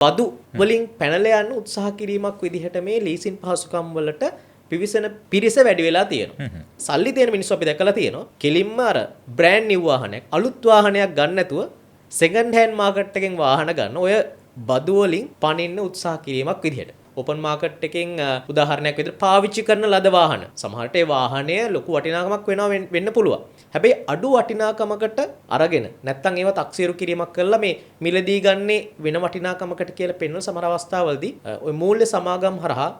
බදු වලින් පැනලා යන්න උත්සාහ කිරීමක් විදිහට මේ ලීසින් පහසුකම් වලට පිවිසෙන පිරිස වැඩි වෙලා තියෙනවා. සල්ලි තියෙන මිනිස්සු අපි දැකලා තියෙනවා. කෙලින්ම අර බ්‍රෑන්ඩ් නිව් වාහනයක් අලුත් වාහනයක් ගන්න නැතුව සෙකන්ඩ් හෑන්ඩ් මාකට් එකෙන් වාහන ගන්න ඔය බදු වලින් පනින්න උත්සාහ කිරීමක් විදිහට. ඕපන් මාකට් එකෙන් උදාහරණයක් විදිහට පාවිච්චි කරන ලද වාහන. සමහරට ඒ වාහනය ලොකු වටිනාකමක් වෙන්න පුළුවන්. හැබැයි අඩු වටිනාකමකට අරගෙන නැත්තම් ඒව තක්සේරු කිරීමක් කරලා මේ මිලදී ගන්නේ වෙන වටිනාකමකට කියලා පෙන්වන සමහර අවස්ථාවලදී ওই මූල්‍ය සමාගම් හරහා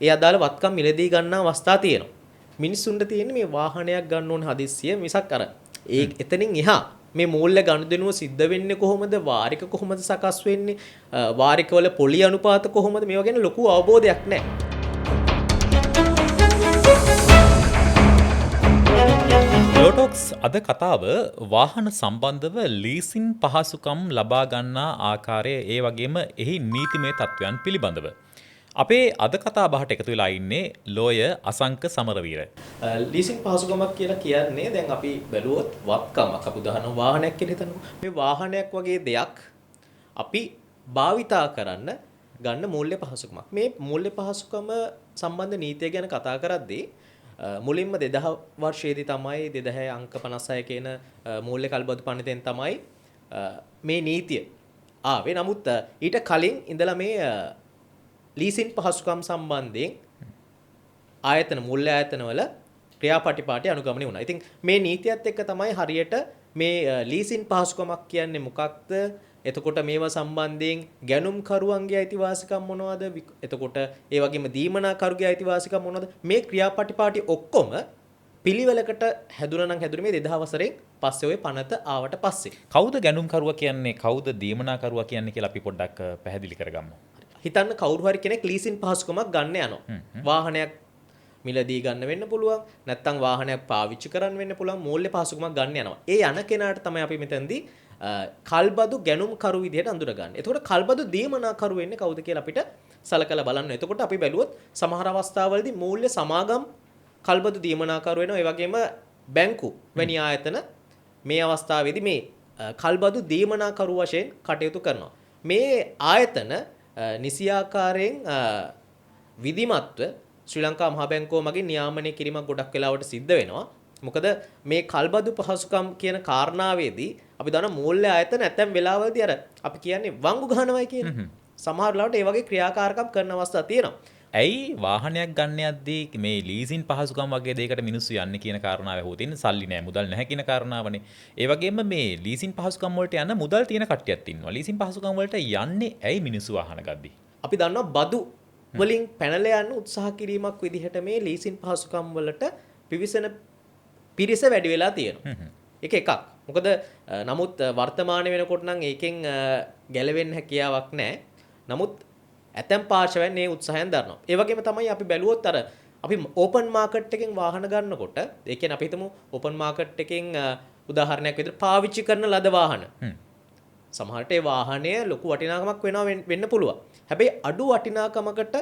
ඒ අදාළ වත්කම් මිලදී ගන්න අවස්ථා තියෙනවා. මිනිස්සුන්ට තියෙන්නේ මේ වාහනයක් ගන්න ඕන හදිස්සිය මිසක් අර ඒ එතනින් එහා මේ මූල්‍ය ගනුදෙනුව සිද්ධ වෙන්නේ කොහොමද වාරික කොහොමද සකස් වෙන්නේ වාරිකවල පොලි අනුපාත කොහොමද මේවා ගැන ලොකු අවබෝධයක් නැහැ. ලෝටොක්ස් අද කතාව වාහන සම්බන්ධව ලීසින් පහසුකම් ලබා ගන්නා ආකාරය ඒ වගේම එහි නීතිමය තත්ත්වයන් පිළිබඳව. අපේ අද කතා බහට එකතු වෙලා ඉන්නේ ලෝය අසංක සමරවීර. ලීසින් පහසුකමක් කියලා කියන්නේ දැන් අපි බැලුවොත් වත්කමක් අපි උදාහරණ වාහනයක් කියලා හිතන්නකෝ. මේ වාහනයක් වගේ දෙයක් අපි භාවිතා කරන්න ගන්න මූල්‍ය පහසුකමක්. මේ මූල්‍ය පහසුකම සම්බන්ධ නීතිය ගැන කතා කරද්දී මුලින්ම 2000 වර්ෂයේදී තමයි 2000 අංක 56 කියන මූල්‍ය කල්බදු පනතෙන් තමයි මේ නීතිය ආවේ. නමුත් ඊට කලින් ඉඳලා මේ ලීසින් පහසුකම් සම්බන්ධයෙන් ආයතන මූල්‍ය ආයතනවල ක්‍රියාපටිපාටි අනුගමනය වුණා. ඉතින් මේ නීතියත් එක්ක තමයි හරියට මේ ලීසින් පහසුකමක් කියන්නේ මොකක්ද? එතකොට මේවා සම්බන්ධයෙන් ගැනුම්කරුවන්ගේ අයිතිවාසිකම් මොනවද? එතකොට ඒ වගේම දීමනාකරුගේ අයිතිවාසිකම් මොනවද? මේ ක්‍රියාපටිපාටි ඔක්කොම පිළිවෙලකට හැදුනා නම් හැදුනේ මේ 2000 වසරෙන් පස්සේ ওই පනත ආවට පස්සේ. කවුද ගැනුම්කරුවා කියන්නේ? කවුද දීමනාකරුවා කියන්නේ කියලා අපි පොඩ්ඩක් පැහැදිලි කරගමු. හිතන්න කවුරු හරි කෙනෙක් ලීසින් පහසුකමක් ගන්න යනවා. වාහනයක් මිලදී ගන්න වෙන්න පුළුවන්. නැත්නම් වාහනයක් පාවිච්චි කරන්න වෙන්න පුළුවන්. මූල්‍ය පහසුකමක් ගන්න යනවා. ඒ යන කෙනාට තමයි අපි මෙතනදී කල්බදු ගැනුම්කරු විදිහට අඳුරගන්නේ. එතකොට කල්බදු දීමනාකරු වෙන්නේ කවුද කියලා අපිට සලකලා බලන්න. එතකොට අපි බැලුවොත් සමහර අවස්ථාවලදී මූල්‍ය සමාගම් කල්බදු දීමනාකරු වෙනවා. ඒ වගේම බැංකු වැනි ආයතන මේ අවස්ථාවේදී මේ කල්බදු දීමනාකරු වශයෙන් කටයුතු කරනවා. මේ ආයතන නිසියාකාරයෙන් විධිමත්ව ශ්‍රී ලංකා මහා බැංකුව මගින් නියාමනය කිරීමක් ගොඩක් වෙලාවට සිද්ධ වෙනවා. මොකද මේ කල්බදු පහසුකම් කියන කාරණාවේදී අපි දන්න මූල්‍ය ආයතන නැත්නම් වෙලාවලදී අර අපි කියන්නේ වංගු ගන්නවයි කියන්නේ. සමහර වෙලාවට ඒ වගේ ක්‍රියාකාරකම් කරන අවස්ථා තියෙනවා. ඇයි වාහනයක් ගන්න යද්දී මේ ලීසින් පහසුකම් වගේ දෙයකට මිනිස්සු යන්නේ කියන කාරණාව හොතින් සල්ලි නැහැ මුදල් නැහැ කියන කාරණාවනේ. ඒ වගේම මේ ලීසින් පහසුකම් වලට යන මුදල් තියෙන කට්ටියක් ඉන්නවා. ලීසින් පහසුකම් වලට යන්නේ ඇයි මිනිස්සු වාහන ගද්දී? අපි දන්නවා බදු වලින් පැනලා යන්න උත්සාහ කිරීමක් විදිහට මේ ලීසින් පහසුකම් වලට පිවිසෙන පිරිස වැඩි වෙලා තියෙනවා. ඒක එකක්. මොකද නමුත් වර්තමාන වෙනකොට නම් ඒකෙන් ගැලවෙන්න හැකියාවක් නැහැ. නමුත් ඇතැම් පාර්ශවයන් මේ උත්සාහයන් දරනවා. ඒ වගේම තමයි අපි බැලුවොත් අර අපි ඕපන් මාකට් එකෙන් වාහන ගන්නකොට ඒ කියන්නේ අපි හිතමු ඕපන් මාකට් එකෙන් උදාහරණයක් විදිහට පාවිච්චි කරන ලද වාහන. සමහරට ඒ වාහනය ලොකු වටිනාකමක් වෙන්න පුළුවන්. හැබැයි අඩු වටිනාකමකට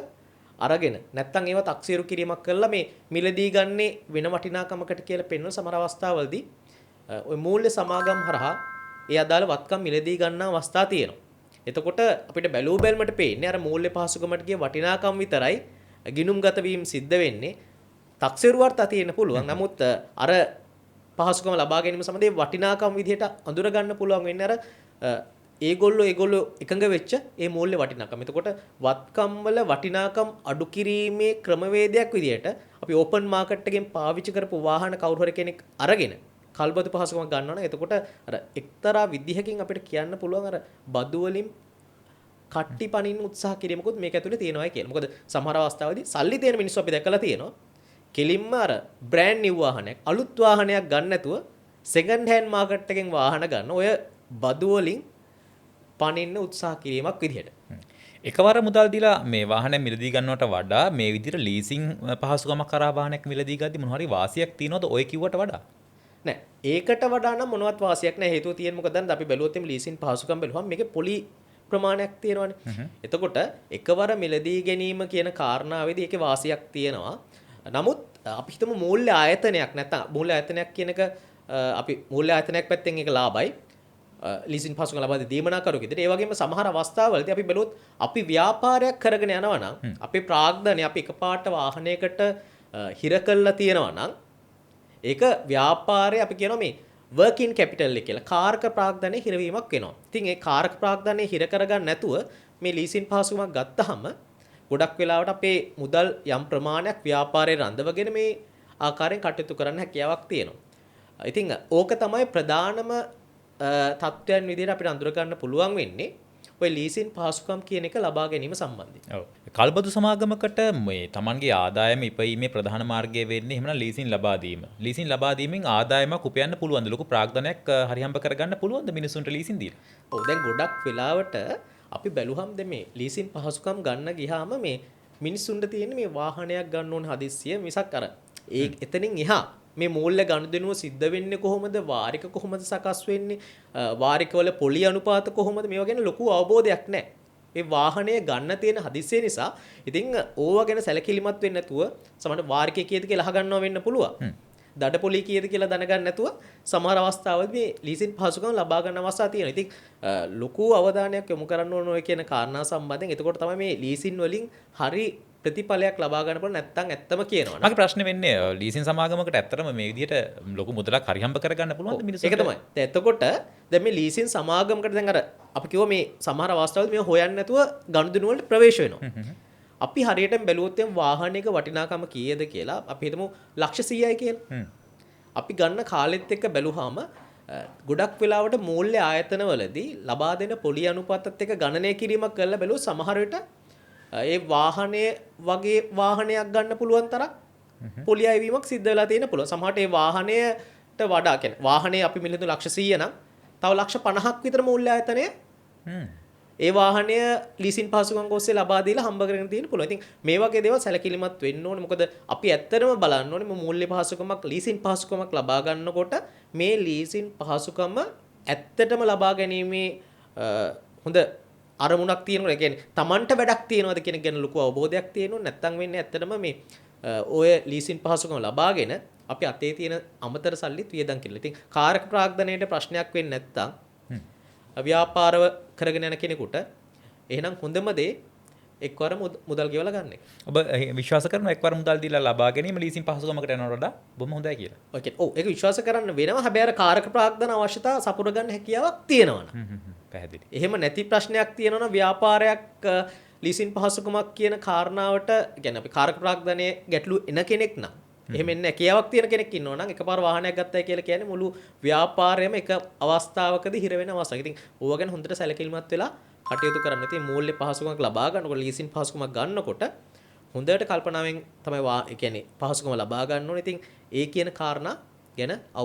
අරගෙන නැත්තම් ඒව තක්සේරු කිරීමක් කරලා මේ මිලදී ගන්නේ වෙන වටිනාකමකට කියලා පෙන්වන සමහර අවස්ථාවලදී ওই මූල්‍ය සමාගම් හරහා ඒ අදාළ වත්කම් මිලදී ගන්න අවස්ථා තියෙනවා. එතකොට අපිට බැලූ බැලමට පේන්නේ අර මූල්‍ය පහසුකමට ගිය වටිනාකම් විතරයි ගිණුම්ගත වීම සිද්ධ වෙන්නේ. තක්සේරු වර්තා තියෙන්න පුළුවන්. නමුත් අර පහසුකම ලබා ගැනීම සම්බන්ධයෙන් වටිනාකම් විදිහට අඳුර ගන්න පුළුවන් වෙන්නේ අර ඒගොල්ලෝ එකඟ වෙච්ච ඒ මූල්‍ය වටිනාකම. එතකොට වත්කම් වල වටිනාකම් අඩු කිරීමේ ක්‍රමවේදයක් විදිහට අපි ඕපන් මාකට් එකෙන් පාවිච්චි කරපු වාහන කවුරු හරි කෙනෙක් අරගෙන කල්බදු පහසුකමක් ගන්නවා නම් එතකොට අර එක්තරා විදිහකින් අපිට කියන්න පුළුවන් අර බදු වලින් කට්ටි පනින්න උත්සාහ කිරීමකුත් මේක ඇතුලේ තියෙනවා කියලා. මොකද සමහර අවස්ථාවලදී සල්ලි තියෙන මිනිස්සු අපි දැකලා තියෙනවා. කෙලින්ම අර බ්‍රෑන්ඩ් නිව් වාහනයක් අලුත් වාහනයක් ගන්න නැතුව සෙකන්ඩ් හෑන්ඩ් මාකට් එකෙන් වාහන ගන්න ඔය බදු වලින් පනින්න උත්සාහ කිරීමක් විදිහට. එකවර මුදල් දීලා මේ වාහනය මිලදී ගන්නවට වඩා මේ විදිහට ලීසින් පහසුකමක් කරා වාහනයක් මිලදී ගද්දි මොන හරි වාසියක් තියනවද ඔය කිව්වට වඩා? නෑ. ඒකට වඩා නම් මොනවත් වාසියක් නෑ. හේතුව තියෙන්නේ මොකද? දැන් අපි බැලුවොත් එimhe ලීසින් පහසුකම් බැලුවම මේකේ පොලි ප්‍රමාණයක් තියෙනවානේ. එතකොට එකවර මිලදී ගැනීම කියන කාරණාවේදී ඒකේ වාසියක් තියෙනවා. නමුත් අපි හිතමු මූල්‍ය ආයතනයක් නැත්නම් මූල්‍ය ආයතනයක් කියන එක අපි මූල්‍ය ආයතනයක් පැත්තෙන් ඒක ලාභයි. ලීසින් පහසුකම් ලබා දෙන දීමනාකරුවෙක් විදිහට ඒ වගේම සමහර අවස්ථාවලදී අපි බැලුවොත් අපි ව්‍යාපාරයක් කරගෙන යනවා නම් අපේ ප්‍රාග්ධනය අපි එකපාරට වාහනයකට හිර කරලා තියෙනවා නම් ඒක ව්‍යාපාරය අපි කියනවා මේ working capital එක කියලා කාර්ක ප්‍රාග්ධනයේ හිරවීමක් වෙනවා. ඉතින් ඒ කාර්ක ප්‍රාග්ධනයේ හිර කරගන්න නැතුව මේ ලීසින් පහසුකමක් ගත්තාම ගොඩක් වෙලාවට අපේ මුදල් යම් ප්‍රමාණයක් ව්‍යාපාරයේ රඳවගෙන මේ ආකාරයෙන් කටයුතු කරන්න හැකියාවක් තියෙනවා. ඉතින් ඕක තමයි ප්‍රධානම තත්ත්වයන් විදිහට අපිට අඳුර ගන්න පුළුවන් වෙන්නේ ඔය ලීසින් පහසුකම් කියන එක ලබා ගැනීම සම්බන්ධයෙන්. ඔව්. කල්බදු සමාගමකට මේ Tamanගේ ආදායම ඉපීමේ ප්‍රධාන මාර්ගය වෙන්නේ එහෙමනම් ලීසින් ලබා දීම. ලීසින් ලබා දීමෙන් ආදායමක් උපයන්න පුළුවන්ද? ලොකු ප්‍රාග්ධනයක් හරිහම්බ කරගන්න පුළුවන්ද මිනිසුන්ට ලීසින් දීලා? ඔව් දැන් ගොඩක් වෙලාවට අපි බැලුවම් මේ ලීසින් පහසුකම් ගන්න ගියාම මේ මිනිස්සුන්ට තියෙන මේ වාහනයක් ගන්න ඕන හදිස්සිය මිසක් අර ඒ එතනින් එහා මේ මූල්‍ය ගනුදෙනුව සිද්ධ වෙන්නේ කොහොමද වාරික කොහොමද සකස් වෙන්නේ වාරිකවල පොලි අනුපාත කොහොමද මේවා ගැන ලොකු අවබෝධයක් නැහැ. මේ වාහනය ගන්න තියෙන හදිස්සිය නිසා ඉතින් ඕවා ගැන සැලකිලිමත් වෙන්නේ නැතුව සමහර වාරිකයේ කීයද කියලා අහගන්නවා වෙන්න පුළුවන්. දඩ පොලි කීයද කියලා දැනගන්න නැතුව සමහර අවස්ථාවලදී මේ ලීසින් පහසුකම් ලබා ගන්න අවස්ථා තියෙනවා. ඉතින් ලොකු අවධානයක් යොමු කරන්න ඕන ඔය කියන කාරණා සම්බන්ධයෙන් එතකොට තමයි මේ ලීසින් වලින් හරි ප්‍රතිඵලයක් ලබා ගන්න පුළුවන් නැත්නම් ඇත්තම කියනවා. මගේ ප්‍රශ්නේ වෙන්නේ ලීසින් සමාගමකට ඇත්තටම මේ විදිහට ලොකු මුදලක් හරිහම්බ කරගන්න පුළුවන්ද මිනිස්සුන්ට? ඒක තමයි. දැන් එතකොට දැන් මේ ලීසින් සමාගමකට දැන් අර අපි කිව්වා මේ සමහර අවස්ථාවලදී මේ හොයන්නේ නැතුව ගනුදෙනු වලට ප්‍රවේශ වෙනවා. අපි හරියටම බැලුවොත් එම් වාහනයක වටිනාකම කීයද කියලා අපි හිතමු ලක්ෂ 100යි කියලා. අපි ගන්න කාලෙත් එක්ක බැලුවාම ගොඩක් වෙලාවට මූල්‍ය ආයතනවලදී ලබා දෙන පොලි අනුපාතත් එක්ක ගණනය කිරීමක් කරලා බැලුවොත් සමහර විට ඒ වාහනය වගේ වාහනයක් ගන්න පුළුවන් තරම් පොලි අයවීමක් සිද්ධ වෙලා තියෙන පුළුවන්. සමහරට ඒ වාහනයට වඩා කියන්නේ වාහනේ අපි මිලදු ලක්ෂ 100 නම් තව ලක්ෂ 50ක් විතර මූල්‍ය ආයතනය ඒ වාහනය ලීසින් පහසුකම් ඔස්සේ ලබා දීලා හම්බ කරගෙන තියෙන පුළුවන්. ඉතින් මේ වගේ දේවල් සැලකිලිමත් වෙන්න ඕනේ. මොකද අපි ඇත්තටම බලන්න ඕනේ මේ මූල්‍ය පහසුකමක් ලීසින් පහසුකමක් ලබා ගන්නකොට මේ ලීසින් පහසුකම ඇත්තටම ලබා ගැනීමේ හොඳ අරමුණක් තියෙනවා. ඒ කියන්නේ Tamanට වැඩක් තියෙනවද කියන ගැන ලොකු අවබෝධයක් තියෙනවා. නැත්නම් වෙන්නේ ඇත්තටම මේ ඔය ලීසින් පහසුකම ලබාගෙන අපි අතේ තියෙන අමතර සල්ලිත් වියදම් කරලා. ඉතින් කාර්ක ප්‍රාග්ධනයේට ප්‍රශ්නයක් වෙන්නේ නැත්නම් ව්‍යාපාරව කරගෙන යන කෙනෙකුට එහෙනම් හොඳම දේ එක්වර මුදල් ගෙවලා ගන්න එක. ඔබ විශ්වාස කරනවා එක්වර මුදල් දීලා ලබා ගැනීම ලීසින් පහසුකමකට යනවට වඩා බොහොම හොඳයි කියලා. ඔකේ. ඔව් ඒක විශ්වාස කරන්න වෙනවා. හැබැයි අර කාර්ක ප්‍රාග්ධන අවශ්‍යතාව සපුර ගන්න හැකියාවක් තියෙනවා නම්. පැහැදිලි. එහෙම නැති ප්‍රශ්නයක් තියෙනවා නම් ව්‍යාපාරයක් ලීසින් පහසුකමක් කියන කාරණාවට කියන්නේ අපි කාර්ක ප්‍රාග්ධනයේ ගැටලු එන කෙනෙක් නම් එහෙම එන්නේ හැකියාවක් තියෙන කෙනෙක් ඉන්නවා නම් එකපාර වාහනයක් ගත්තයි කියලා කියන්නේ මුළු ව්‍යාපාරයම එක අවස්ථාවකදී හිර වෙන අවස්ථාවක්. ඉතින් ඕවා ගැන හොඳට සැලකිලිමත් වෙලා කටයුතු කරන්න. ඉතින් මූල්‍ය පහසුකමක් ලබා ගන්නකොට ලීසින් පහසුකමක් ගන්නකොට හොඳට කල්පනාවෙන් තමයි ඒ කියන්නේ පහසුකම ලබා ගන්න ඕනේ. ඉතින් ඒ කියන කාරණා ගැන අවබෝධ